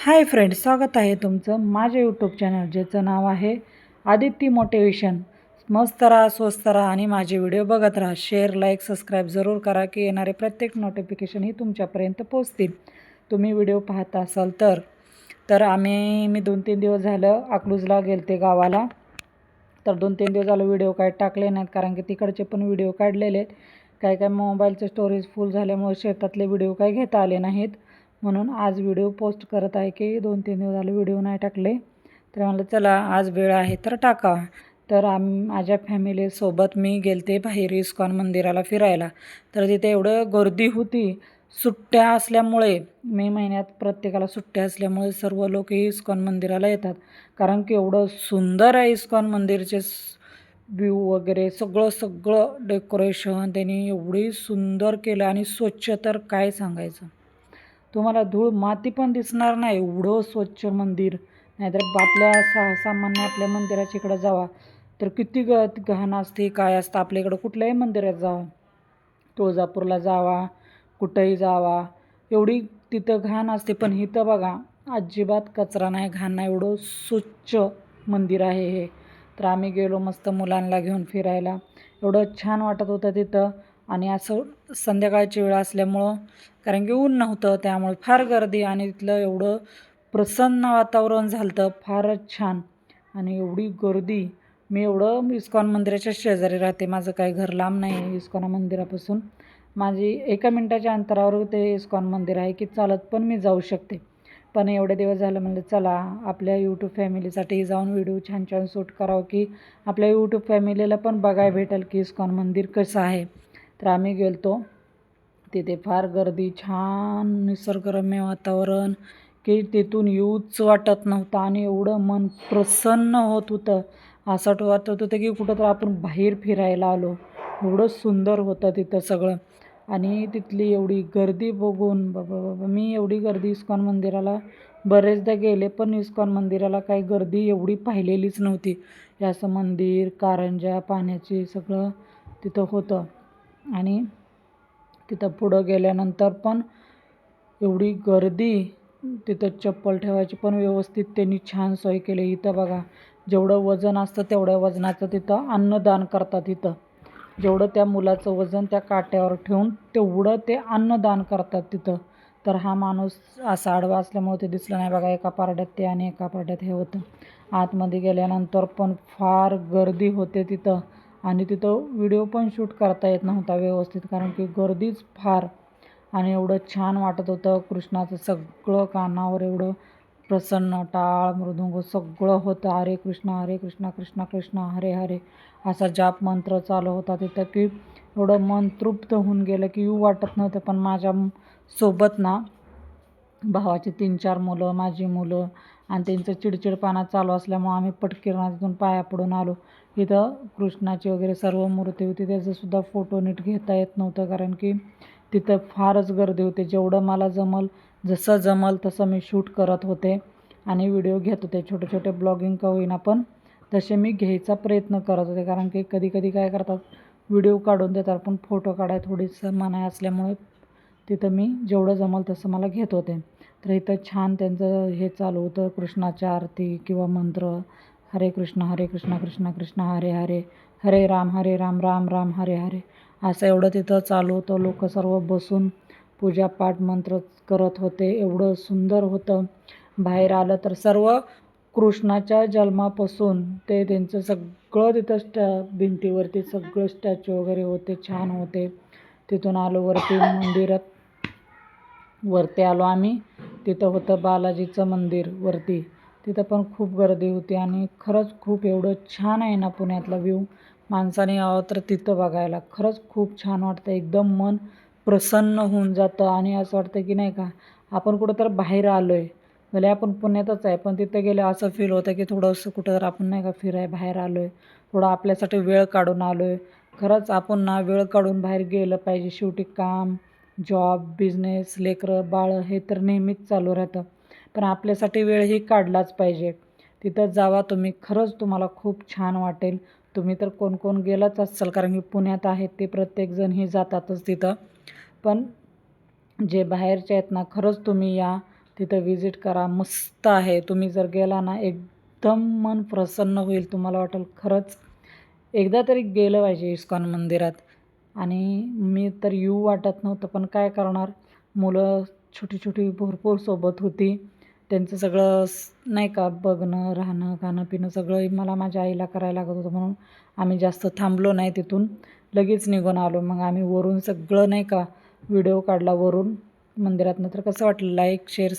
Hi friends, स्वागत आहे तुमचं माझ्या यूट्यूब चॅनल ज्याचं नाव आहे आदित्य मोटिवेशन. मस्त राहा, स्वस्त राहा आणि माझे व्हिडिओ बघत राहा. शेअर, लाईक, सबस्क्राईब जरूर करा की येणारे प्रत्येक नोटिफिकेशन ही तुमच्यापर्यंत पोहोचतील. तुम्ही व्हिडिओ पाहत असाल तर मी 2-3 दिवस झालं अकलूजला गेलते गावाला. तर 2-3 दिवस झालं व्हिडिओ काय टाकले नाहीत, कारण की तिकडचे पण व्हिडिओ काढलेले आहेत. काय मोबाईलचं स्टोरेज फुल झाल्यामुळे शेतातले व्हिडिओ काय घेता आले नाहीत. म्हणून आज व्हिडिओ पोस्ट करत आहे की 2-3 दिवस झाले व्हिडिओ नाही टाकले. तर म्हणलं चला आज वेळ आहे तर टाका. तर माझ्या फॅमिलीसोबत मी गेलते बाहेर इस्कॉन मंदिराला फिरायला. तर तिथे एवढं गर्दी होती. सुट्ट्या असल्यामुळे मे महिन्यात प्रत्येकाला सुट्ट्या असल्यामुळे सर्व लोक इस्कॉन मंदिराला येतात. कारण की एवढं सुंदर आहे इस्कॉन मंदिरचे व्ह्यू वगैरे सगळं डेकोरेशन त्यांनी एवढी सुंदर केलं आणि स्वच्छ तर काय सांगायचं. तुम्हाला धूळ माती पण दिसणार नाही, एवढं स्वच्छ मंदिर. नाहीतर सामान्य आपल्या मंदिराच्या इकडं जावा तर किती घाण असते, काय असतं. आपल्या इकडं कुठल्याही मंदिरात जावा, तुळजापूरला जावा, कुठंही जावा, एवढी तिथं घाण असते. पण इथं बघा अजिबात कचरा नाही, घाण नाही, एवढं स्वच्छ मंदिर आहे हे. तर आम्ही गेलो मस्त मुलांना घेऊन फिरायला. एवढं छान वाटत होतं तिथं. आणि असं संध्याकाळची वेळ असल्यामुळं, कारण की ऊन नव्हतं, त्यामुळे फार गर्दी आणि तिथलं एवढं प्रसन्न वातावरण झालं होतं, फारच छान. आणि एवढी गर्दी. मी इस्कॉन मंदिराच्या शेजारी राहते, माझं काही घर लांब नाही आहे इस्कॉन मंदिरापासून. माझी 1 मिनिटाच्या अंतरावर ते इस्कॉन मंदिर आहे की चालत पण मी जाऊ शकते. पण एवढे दिवस झालं म्हणलं चला आपल्या यूट्यूब फॅमिलीसाठी जाऊन व्हिडिओ छान छान शूट करावं की आपल्या यूट्यूब फॅमिलीला पण बघायला भेटेल की इस्कॉन मंदिर कसं आहे. तर आम्ही गेलतो. तिथे फार गर्दी, छान निसर्गरम्य वातावरण की तिथून येऊच वाटत नव्हतं आणि एवढं मन प्रसन्न होत होतं. असं वाटत होतं की कुठं तर आपण बाहेर फिरायला आलो. एवढं सुंदर होतं तिथं सगळं. आणि तिथली एवढी गर्दी बघून बाबा मी एवढी गर्दी इस्कॉन मंदिराला बरेचदा गेले, पण इस्कॉन मंदिराला काही गर्दी एवढी पाहिलेलीच नव्हती. हे असं मंदिर, कारंजा पाण्याची सगळं तिथं होतं. आणि तिथं पुढं गेल्यानंतर पण एवढी गर्दी. तिथं चप्पल ठेवायची पण व्यवस्थित त्यांनी छान सोय केली. इथं बघा जेवढं वजन असतं तेवढ्या वजनाचं तिथं अन्नदान करतात. इथं जेवढं त्या मुलाचं वजन त्या काट्यावर ठेवून तेवढं ते अन्नदान करतात तिथं. तर हा माणूस असा आडवा असल्यामुळे ते दिसलं नाही बघा. एका पारड्यात ते आणि एका पारड्यात हे होतं. आतमध्ये गेल्यानंतर पण फार गर्दी होते तिथं. आणि तिथं व्हिडिओ पण शूट करता येत नव्हता व्यवस्थित, कारण की गर्दीच फार. आणि एवढं छान वाटत होतं. कृष्णाचं सगळं कानावर एवढं प्रसन्न, टाळ मृदुंग सगळं होतं. हरे कृष्ण कृष्ण कृष्ण हरे हरे असा जाप मंत्र चालू होता तिथं की एवढं मन तृप्त होऊन गेलं की येऊ वाटत नव्हतं. पण माझ्या सोबत ना भावाची 3-4 मुलं, माझी मुलं आणि त्यांचं चिडचिडपणा चालू असल्यामुळं आम्ही पटकन तिथून पाया पडून आलो. इथं कृष्णाची वगैरे सर्व मूर्ती होती, त्याचंसुद्धा फोटो नीट घेता येत नव्हतं, कारण की तिथं फारच गर्दी होती. जेवढं मला जसं जमल तसं मी शूट करत होते आणि व्हिडिओ घेत होते. छोटे छोटे ब्लॉगिंग का होईना पण तसे मी घ्यायचा प्रयत्न करत होते. कारण की कधी काय करतात, व्हिडिओ काढून देतात पण फोटो काढायला थोडीसं मनाई असल्यामुळे तिथं मी जेवढं जमल तसं मला घेत होते. तर इथं छान त्यांचं हे चालू होतं, कृष्णाच्या आरती किंवा मंत्र. हरे कृष्ण कृष्ण कृष्ण हरे हरे, हरे राम राम राम हरे हरे असं एवढं तिथं चालू होतं. लोक सर्व बसून पूजापाठ मंत्र करत होते. एवढं सुंदर होतं. बाहेर आलं तर सर्व कृष्णाच्या जन्मापासून ते त्यांचं सगळं तिथं भिंतीवरती सगळं स्टॅच्यू वगैरे होते, छान होते. तिथून आलो वरती आलो आम्ही. तिथं होतं बालाजीचं मंदिर वरती. तिथं पण खूप गर्दी होती आणि खरंच खूप एवढं छान आहे ना पुण्यातला व्ह्यू. माणसाने यावं तर तिथं बघायला. खरंच खूप छान वाटतं. एकदम मन प्रसन्न होऊन जातं आणि असं वाटतं की नाही का आपण कुठं तर बाहेर आलो आहे. भले आपण पुण्यातच आहे, पण तिथं गेलं असं फील होतं की थोडंसं कुठं तर आपण नाही का बाहेर आलो आहे. थोडं आपल्यासाठी वेळ काढून आलो आहे. खरंच आपण ना वेळ काढून बाहेर गेलं पाहिजे. शेवटी काम, जॉब, बिझनेस, लेकरं बाळं हे तर नेहमीच चालू राहतं. पण आपल्यासाठी वेळही काढलाच पाहिजे. तिथं जावा तुम्ही, खरंच तुम्हाला खूप छान वाटेल. तुम्ही तर कोण गेलाच असाल, कारण की पुण्यात आहेत ते प्रत्येकजण हे जातातच तिथं. पण जे बाहेरचे आहेत ना, खरंच तुम्ही या. तिथं विजिट करा. मस्त आहे. तुम्ही जर गेला ना एकदम मन प्रसन्न होईल. तुम्हाला वाटेल खरंच एकदा तरी गेलं पाहिजे इस्कॉन मंदिरात. आणि मी तर येऊ वाटत नव्हतं, पण काय करणार, मुलं छोटी-छोटी भरपूर सोबत होती. त्यांचं सगळं नाही का बघणं, राहणं, खाणं-पिणं सगळं मला माझ्या आईला करायला लागत होतं, म्हणून आम्ही जास्त थांबलो नाही तिथून. लगेच निघून आलो. मग आम्ही वरून सगळं नाही का व्हिडिओ काढला वरून मंदिरातनं. तर कसं वाटलं, लाईक, शेअर